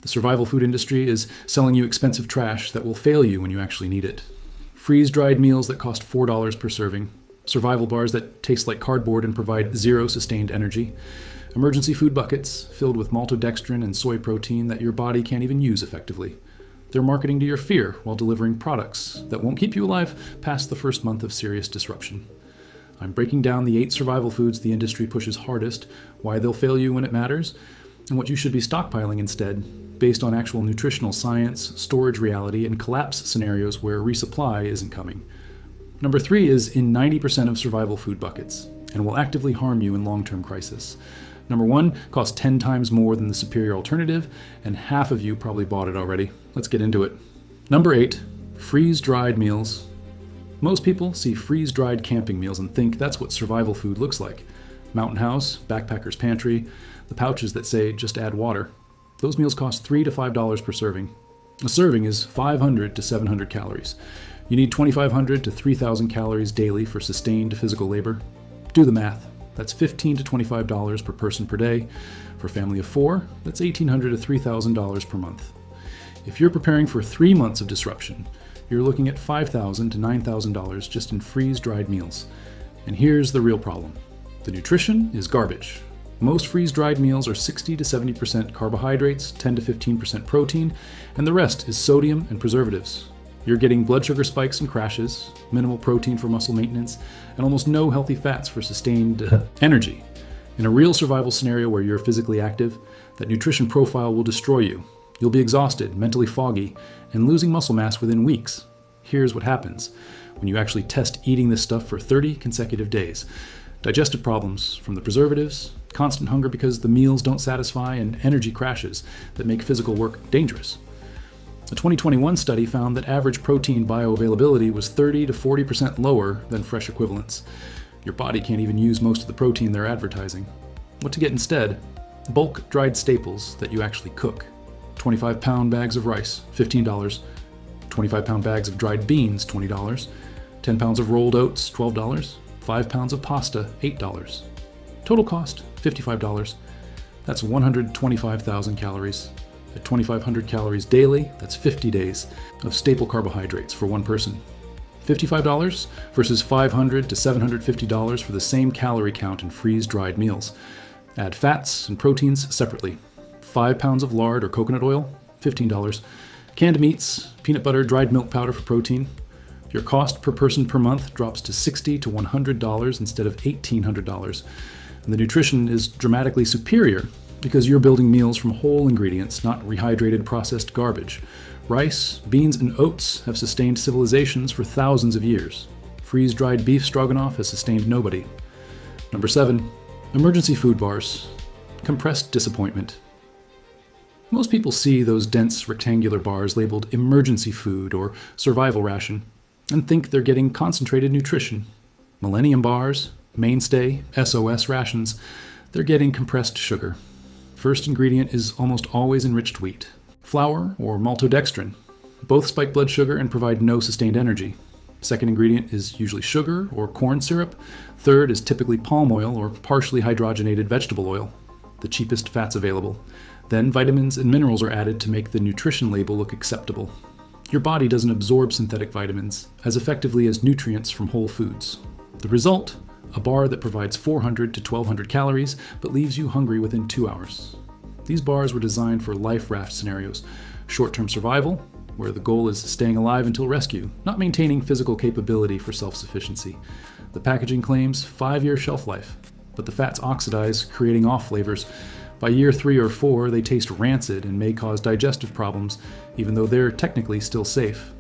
The survival food industry is selling you expensive trash that will fail you when you actually need it. Freeze-dried meals that cost $4 per serving. Survival bars that taste like cardboard and provide zero sustained energy. Emergency food buckets filled with maltodextrin and soy protein that your body can't even use effectively. They're marketing to your fear while delivering products that won't keep you alive past the first month of serious disruption. I'm breaking down the 8 survival foods the industry pushes hardest, why they'll fail you when it matters, and what you should be stockpiling instead, based on actual nutritional science, storage reality, and collapse scenarios where resupply isn't coming. Number 3 is in 90% of survival food buckets, and will actively harm you in long-term crisis. Number 1 costs 10 times more than the superior alternative, and half of you probably bought it already. Let's get into it. Number 8, freeze-dried meals. Most people see freeze-dried camping meals and think that's what survival food looks like. Mountain House, Backpacker's Pantry, the pouches that say just add water. Those meals cost $3 to $5 per serving. A serving is 500 to 700 calories. You need 2,500 to 3,000 calories daily for sustained physical labor. Do the math. That's $15 to $25 per person per day. For a family of 4, that's $1,800 to $3,000 per month. If you're preparing for 3 months of disruption, you're looking at $5,000 to $9,000 just in freeze-dried meals. And here's the real problem. The nutrition is garbage. Most freeze-dried meals are 60 to 70% carbohydrates, 10 to 15% protein, and the rest is sodium and preservatives. You're getting blood sugar spikes and crashes, minimal protein for muscle maintenance, and almost no healthy fats for sustained energy. In a real survival scenario where you're physically active, that nutrition profile will destroy you. You'll be exhausted, mentally foggy, and losing muscle mass within weeks. Here's what happens when you actually test eating this stuff for 30 consecutive days. Digestive problems from the preservatives, constant hunger because the meals don't satisfy, and energy crashes that make physical work dangerous. A 2021 study found that average protein bioavailability was 30 to 40% lower than fresh equivalents. Your body can't even use most of the protein they're advertising. What to get instead? Bulk dried staples that you actually cook. 25-pound bags of rice, $15. 25-pound bags of dried beans, $20. 10 pounds of rolled oats, $12. 5 pounds of pasta, $8. Total cost, $55. That's 125,000 calories. At 2,500 calories daily, that's 50 days of staple carbohydrates for one person. $55 versus $500 to $750 for the same calorie count in freeze-dried meals. Add fats and proteins separately. 5 pounds of lard or coconut oil, $15. Canned meats, peanut butter, dried milk powder for protein. Your cost per person per month drops to $60 to $100 instead of $1,800. And the nutrition is dramatically superior because you're building meals from whole ingredients, not rehydrated processed garbage. Rice, beans, and oats have sustained civilizations for thousands of years. Freeze-dried beef stroganoff has sustained nobody. Number 7, emergency food bars. Compressed disappointment. Most people see those dense rectangular bars labeled emergency food or survival ration and think they're getting concentrated nutrition. Millennium bars, mainstay, SOS rations, they're getting compressed sugar. First ingredient is almost always enriched wheat. Flour or maltodextrin. Both spike blood sugar and provide no sustained energy. Second ingredient is usually sugar or corn syrup. Third is typically palm oil or partially hydrogenated vegetable oil, the cheapest fats available. Then vitamins and minerals are added to make the nutrition label look acceptable. Your body doesn't absorb synthetic vitamins as effectively as nutrients from whole foods. The result? A bar that provides 400 to 1,200 calories but leaves you hungry within 2 hours. These bars were designed for life raft scenarios, short-term survival, where the goal is staying alive until rescue, not maintaining physical capability for self-sufficiency. The packaging claims 5-year shelf life, but the fats oxidize, creating off flavors. By year 3 or 4, they taste rancid and may cause digestive problems, even though they're technically still safe.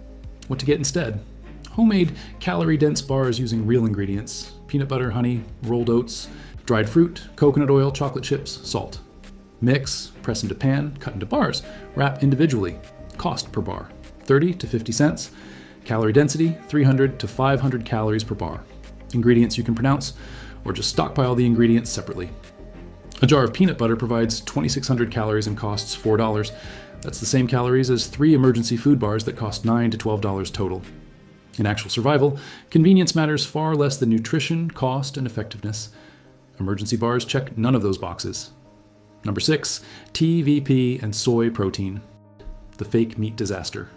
What to get instead? Homemade, calorie-dense bars using real ingredients: peanut butter, honey, rolled oats, dried fruit, coconut oil, chocolate chips, salt. Mix, press into pan, cut into bars, wrap individually. Cost per bar, 30 to 50 cents. Calorie density, 300 to 500 calories per bar. Ingredients you can pronounce, or just stockpile the ingredients separately. A jar of peanut butter provides 2,600 calories and costs $4. That's the same calories as 3 emergency food bars that cost $9 to $12 total. In actual survival, convenience matters far less than nutrition, cost, and effectiveness. Emergency bars check none of those boxes. Number 6, TVP and soy protein, the fake meat disaster.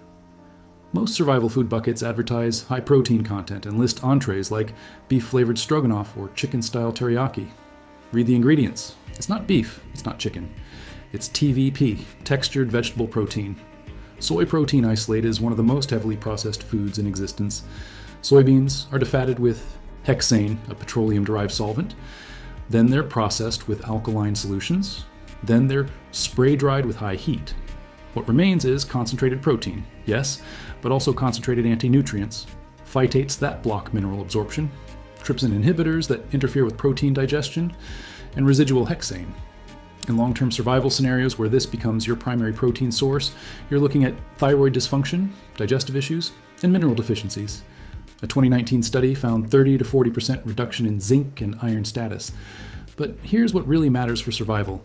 Most survival food buckets advertise high protein content and list entrees like beef-flavored stroganoff or chicken-style teriyaki. Read the ingredients. It's not beef, it's not chicken. It's TVP, textured vegetable protein. Soy protein isolate is one of the most heavily processed foods in existence. Soybeans are defatted with hexane, a petroleum-derived solvent. Then they're processed with alkaline solutions. Then they're spray-dried with high heat. What remains is concentrated protein, yes, but also concentrated anti-nutrients, phytates that block mineral absorption, trypsin inhibitors that interfere with protein digestion, and residual hexane. In long-term survival scenarios where this becomes your primary protein source, you're looking at thyroid dysfunction, digestive issues, and mineral deficiencies. A 2019 study found 30 to 40% reduction in zinc and iron status. But here's what really matters for survival.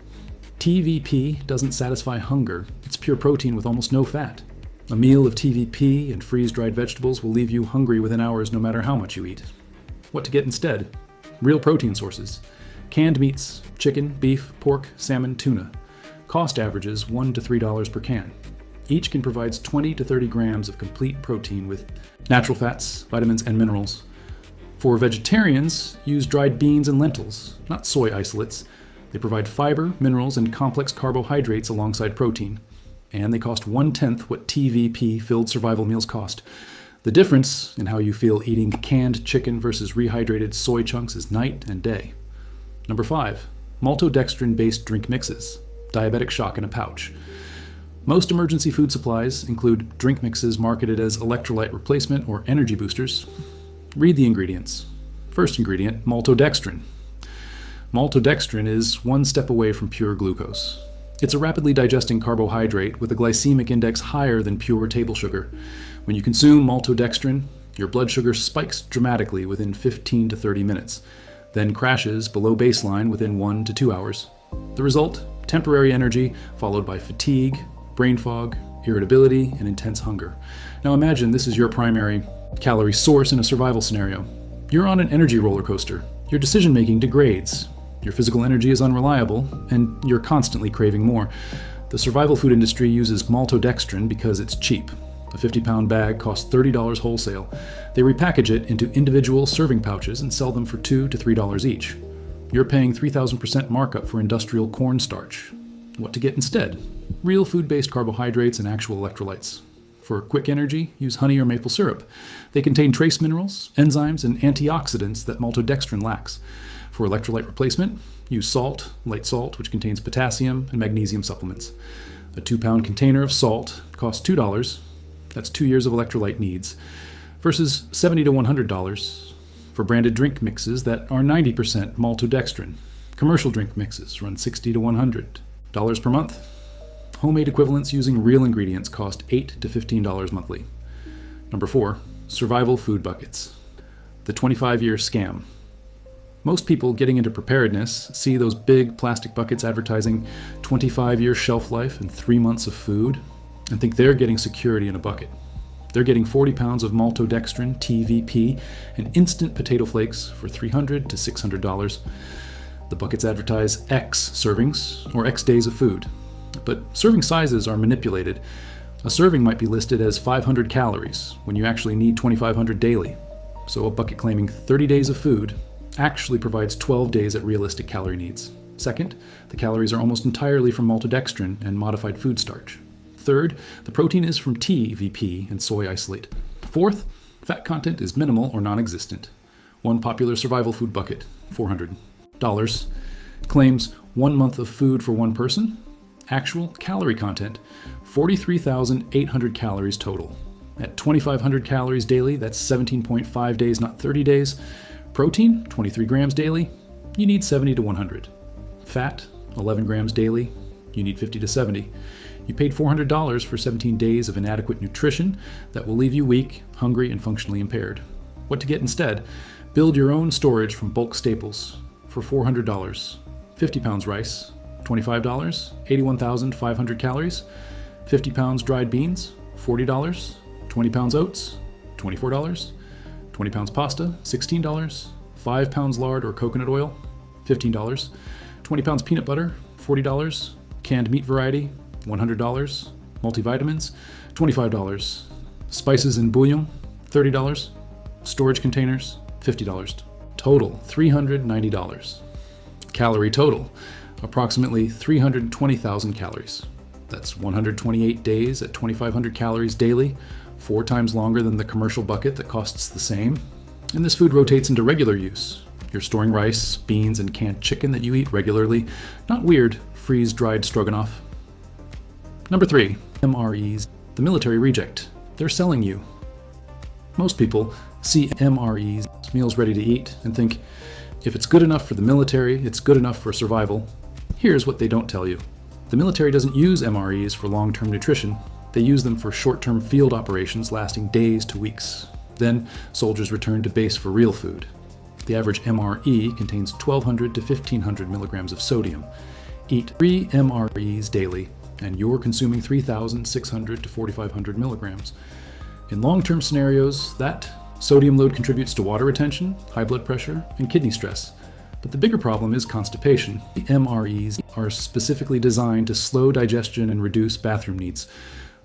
TVP doesn't satisfy hunger. It's pure protein with almost no fat. A meal of TVP and freeze-dried vegetables will leave you hungry within hours no matter how much you eat. What to get instead? Real protein sources. Canned meats, chicken, beef, pork, salmon, tuna. Cost averages $1 to $3 per can. Each can provide 20 to 30 grams of complete protein with natural fats, vitamins, and minerals. For vegetarians, use dried beans and lentils, not soy isolates. They provide fiber, minerals, and complex carbohydrates alongside protein. And they cost 1/10 what TVP-filled survival meals cost. The difference in how you feel eating canned chicken versus rehydrated soy chunks is night and day. Number 5, maltodextrin-based drink mixes, diabetic shock in a pouch. Most emergency food supplies include drink mixes marketed as electrolyte replacement or energy boosters. Read the ingredients. First ingredient, maltodextrin. Maltodextrin is one step away from pure glucose. It's a rapidly digesting carbohydrate with a glycemic index higher than pure table sugar. When you consume maltodextrin, your blood sugar spikes dramatically within 15 to 30 minutes, then crashes below baseline within 1 to 2 hours. The result? Temporary energy, followed by fatigue, brain fog, irritability, and intense hunger. Now imagine this is your primary calorie source in a survival scenario. You're on an energy roller coaster. Your decision-making degrades. Your physical energy is unreliable, and you're constantly craving more. The survival food industry uses maltodextrin because it's cheap. A 50-pound bag costs $30 wholesale. They repackage it into individual serving pouches and sell them for $2 to $3 each. You're paying 3,000% markup for industrial cornstarch. What to get instead? Real food-based carbohydrates and actual electrolytes. For quick energy, use honey or maple syrup. They contain trace minerals, enzymes, and antioxidants that maltodextrin lacks. For electrolyte replacement, use salt, light salt, which contains potassium and magnesium supplements. A 2-pound container of salt costs $2. That's 2 years of electrolyte needs, versus $70 to $100 for branded drink mixes that are 90% maltodextrin. Commercial drink mixes run $60 to $100 per month. Homemade equivalents using real ingredients cost $8 to $15 monthly. Number 4, survival food buckets. The 25-year scam. Most people getting into preparedness see those big plastic buckets advertising 25-year shelf life and 3 months of food and think they're getting security in a bucket. They're getting 40 pounds of maltodextrin, TVP, and instant potato flakes for $300 to $600. The buckets advertise X servings or X days of food. But serving sizes are manipulated. A serving might be listed as 500 calories when you actually need 2,500 daily. So a bucket claiming 30 days of food actually provides 12 days at realistic calorie needs. Second, the calories are almost entirely from maltodextrin and modified food starch. Third, the protein is from TVP and soy isolate. Fourth, fat content is minimal or non-existent. One popular survival food bucket, $400, claims 1 month of food for one person. Actual calorie content, 43,800 calories total. At 2,500 calories daily, that's 17.5 days, not 30 days. Protein, 23 grams daily, you need 70 to 100. Fat, 11 grams daily, you need 50 to 70. You paid $400 for 17 days of inadequate nutrition that will leave you weak, hungry, and functionally impaired. What to get instead? Build your own storage from bulk staples for $400. 50 pounds rice, $25, 81,500 calories. 50 pounds dried beans, $40. 20 pounds oats, $24. 20 pounds pasta, $16. 5 pounds lard or coconut oil, $15. 20 pounds peanut butter, $40. Canned meat variety, $100. Multivitamins, $25. Spices and bouillon, $30. Storage containers, $50. Total, $390. Calorie total, approximately 320,000 calories. That's 128 days at 2,500 calories daily, 4 times longer than the commercial bucket that costs the same. And this food rotates into regular use. You're storing rice, beans, and canned chicken that you eat regularly. Not weird, freeze-dried stroganoff. Number 3, MREs, the military reject. They're selling you. Most people see MREs, meals ready to eat, and think, if it's good enough for the military, it's good enough for survival. Here's what they don't tell you. The military doesn't use MREs for long-term nutrition. They use them for short-term field operations lasting days to weeks. Then, soldiers return to base for real food. The average MRE contains 1,200 to 1,500 milligrams of sodium. Eat 3 MREs daily, and you're consuming 3,600 to 4,500 milligrams. In long-term scenarios, that sodium load contributes to water retention, high blood pressure, and kidney stress. But the bigger problem is constipation. The MREs are specifically designed to slow digestion and reduce bathroom needs.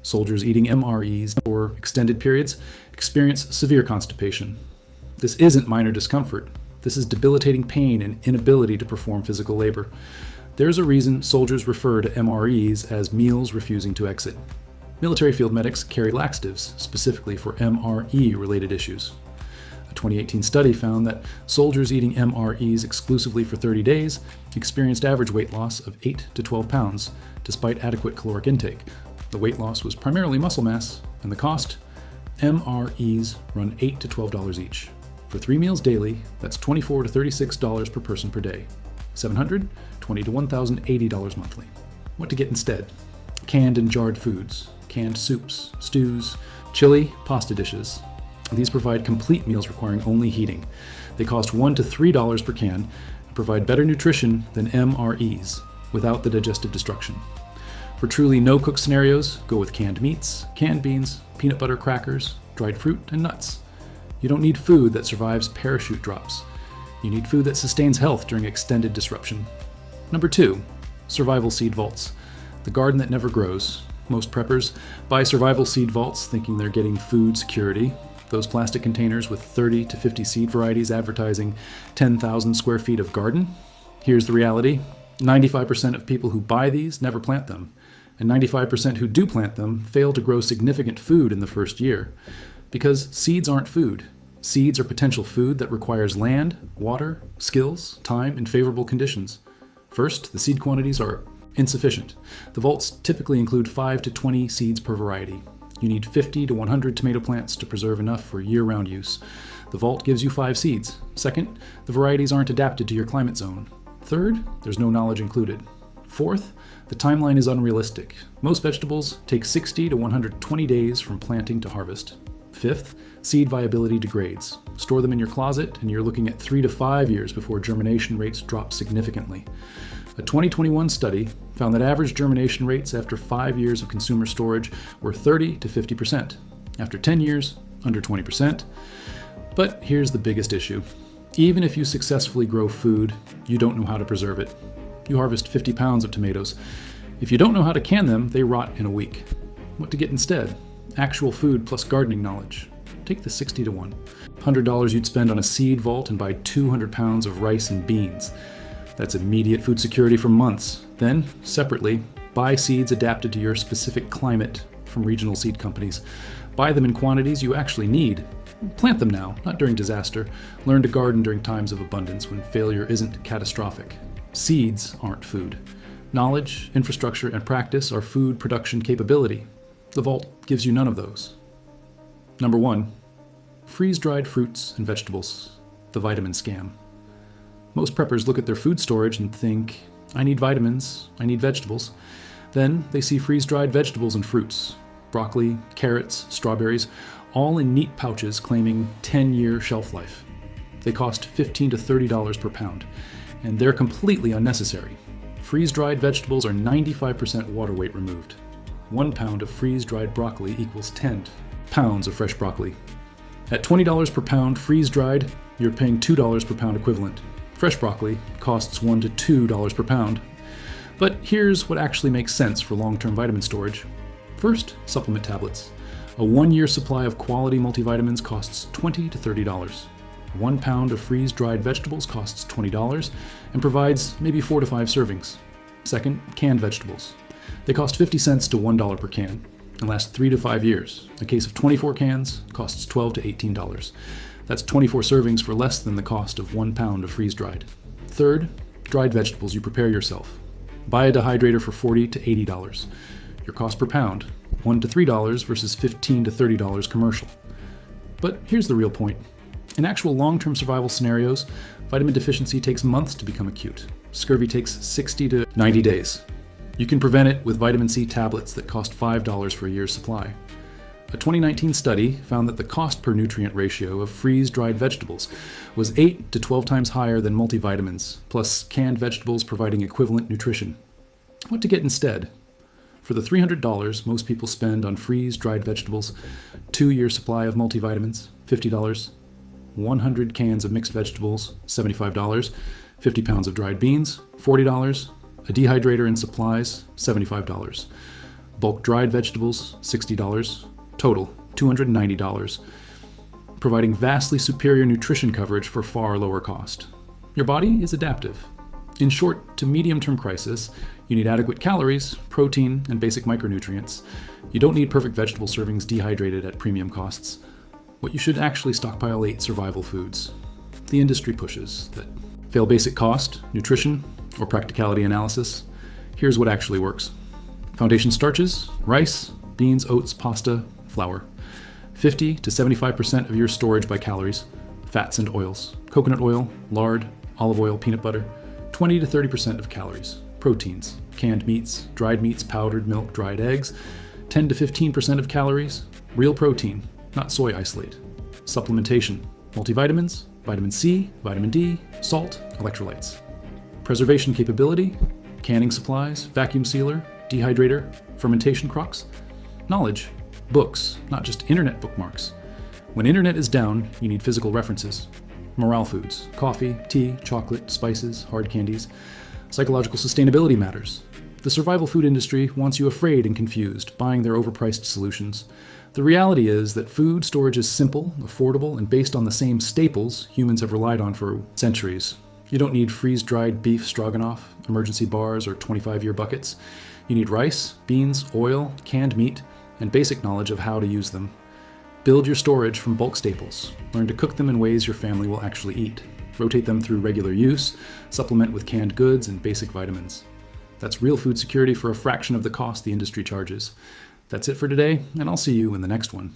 Soldiers eating MREs for extended periods experience severe constipation. This isn't minor discomfort. This is debilitating pain and inability to perform physical labor. There's a reason soldiers refer to MREs as meals refusing to exit. Military field medics carry laxatives specifically for MRE-related issues. A 2018 study found that soldiers eating MREs exclusively for 30 days experienced average weight loss of 8 to 12 pounds, despite adequate caloric intake. The weight loss was primarily muscle mass, and the cost? MREs run $8 to $12 each. For 3 meals daily, that's $24 to $36 per person per day. $720 to $1,080 monthly. What to get instead? Canned and jarred foods, canned soups, stews, chili, pasta dishes. These provide complete meals requiring only heating. They cost $1 to $3 per can and provide better nutrition than MREs without the digestive destruction. For truly no-cook scenarios, go with canned meats, canned beans, peanut butter crackers, dried fruit, and nuts. You don't need food that survives parachute drops. You need food that sustains health during extended disruption. Number 2, survival seed vaults. The garden that never grows. Most preppers buy survival seed vaults thinking they're getting food security. Those plastic containers with 30 to 50 seed varieties advertising 10,000 square feet of garden. Here's the reality. 95% of people who buy these never plant them. And 95% who do plant them fail to grow significant food in the first year. Because seeds aren't food. Seeds are potential food that requires land, water, skills, time, and favorable conditions. First, the seed quantities are insufficient. The vaults typically include 5 to 20 seeds per variety. You need 50 to 100 tomato plants to preserve enough for year-round use. The vault gives you 5 seeds. Second, the varieties aren't adapted to your climate zone. Third, there's no knowledge included. Fourth, the timeline is unrealistic. Most vegetables take 60 to 120 days from planting to harvest. Fifth, seed viability degrades. Store them in your closet, and you're looking at 3 to 5 years before germination rates drop significantly. A 2021 study found that average germination rates after 5 years of consumer storage were 30 to 50%. After 10 years, under 20%. But here's the biggest issue. Even if you successfully grow food, you don't know how to preserve it. You harvest 50 pounds of tomatoes. If you don't know how to can them, they rot in a week. What to get instead? Actual food plus gardening knowledge. Take the 60 to 1. $100 you'd spend on a seed vault and buy 200 pounds of rice and beans. That's immediate food security for months. Then, separately, buy seeds adapted to your specific climate from regional seed companies. Buy them in quantities you actually need. Plant them now, not during disaster. Learn to garden during times of abundance when failure isn't catastrophic. Seeds aren't food. Knowledge, infrastructure, and practice are food production capability. The vault gives you none of those. Number 1, freeze-dried fruits and vegetables. The vitamin scam. Most preppers look at their food storage and think, I need vitamins, I need vegetables. Then they see freeze-dried vegetables and fruits, broccoli, carrots, strawberries, all in neat pouches claiming 10-year shelf life. They cost $15 to $30 per pound, and they're completely unnecessary. Freeze-dried vegetables are 95% water weight removed. 1 pound of freeze-dried broccoli equals 10 pounds of fresh broccoli. At $20 per pound freeze-dried, you're paying $2 per pound equivalent. Fresh broccoli costs $1 to $2 per pound. But here's what actually makes sense for long-term vitamin storage. First, supplement tablets. A 1-year supply of quality multivitamins costs $20 to $30. 1 pound of freeze-dried vegetables costs $20 and provides maybe 4 to 5 servings. Second, canned vegetables. They cost 50 cents to $1 per can and last 3 to 5 years. A case of 24 cans costs $12 to $18. That's 24 servings for less than the cost of 1 pound of freeze-dried. Third, dried vegetables you prepare yourself. Buy a dehydrator for $40 to $80. Your cost per pound, $1 to $3 versus $15 to $30 commercial. But here's the real point. In actual long-term survival scenarios, vitamin deficiency takes months to become acute. Scurvy takes 60 to 90 days. You can prevent it with vitamin C tablets that cost $5 for a year's supply. A 2019 study found that the cost per nutrient ratio of freeze-dried vegetables was 8 to 12 times higher than multivitamins, plus canned vegetables providing equivalent nutrition. What to get instead? For the $300 most people spend on freeze-dried vegetables, 2-year supply of multivitamins, $50, 100 cans of mixed vegetables, $75, 50 pounds of dried beans, $40, a dehydrator and supplies, $75, bulk dried vegetables, $60, total $290, providing vastly superior nutrition coverage for far lower cost. Your body is adaptive. In short to medium-term crisis, you need adequate calories, protein, and basic micronutrients. You don't need perfect vegetable servings dehydrated at premium costs. What you should actually stockpile 8 survival foods. The industry pushes that fail basic cost, nutrition, or practicality analysis. Here's what actually works. Foundation starches, rice, beans, oats, pasta, flour. 50 to 75% of your storage by calories. Fats and oils. Coconut oil, lard, olive oil, peanut butter. 20 to 30% of calories. Proteins. Canned meats, dried meats, powdered milk, dried eggs. 10 to 15% of calories. Real protein, not soy isolate. Supplementation. Multivitamins, vitamin C, vitamin D, salt, electrolytes. Preservation capability. Canning supplies, vacuum sealer, dehydrator, fermentation crocks. Knowledge. Books, not just internet bookmarks. When internet is down, you need physical references. Morale foods, coffee, tea, chocolate, spices, hard candies. Psychological sustainability matters. The survival food industry wants you afraid and confused, buying their overpriced solutions. The reality is that food storage is simple, affordable, and based on the same staples humans have relied on for centuries. You don't need freeze-dried beef stroganoff, emergency bars, or 25-year buckets. You need rice, beans, oil, canned meat, and basic knowledge of how to use them. Build your storage from bulk staples. Learn to cook them in ways your family will actually eat. Rotate them through regular use. Supplement with canned goods and basic vitamins. That's real food security for a fraction of the cost the industry charges. That's it for today, and I'll see you in the next one.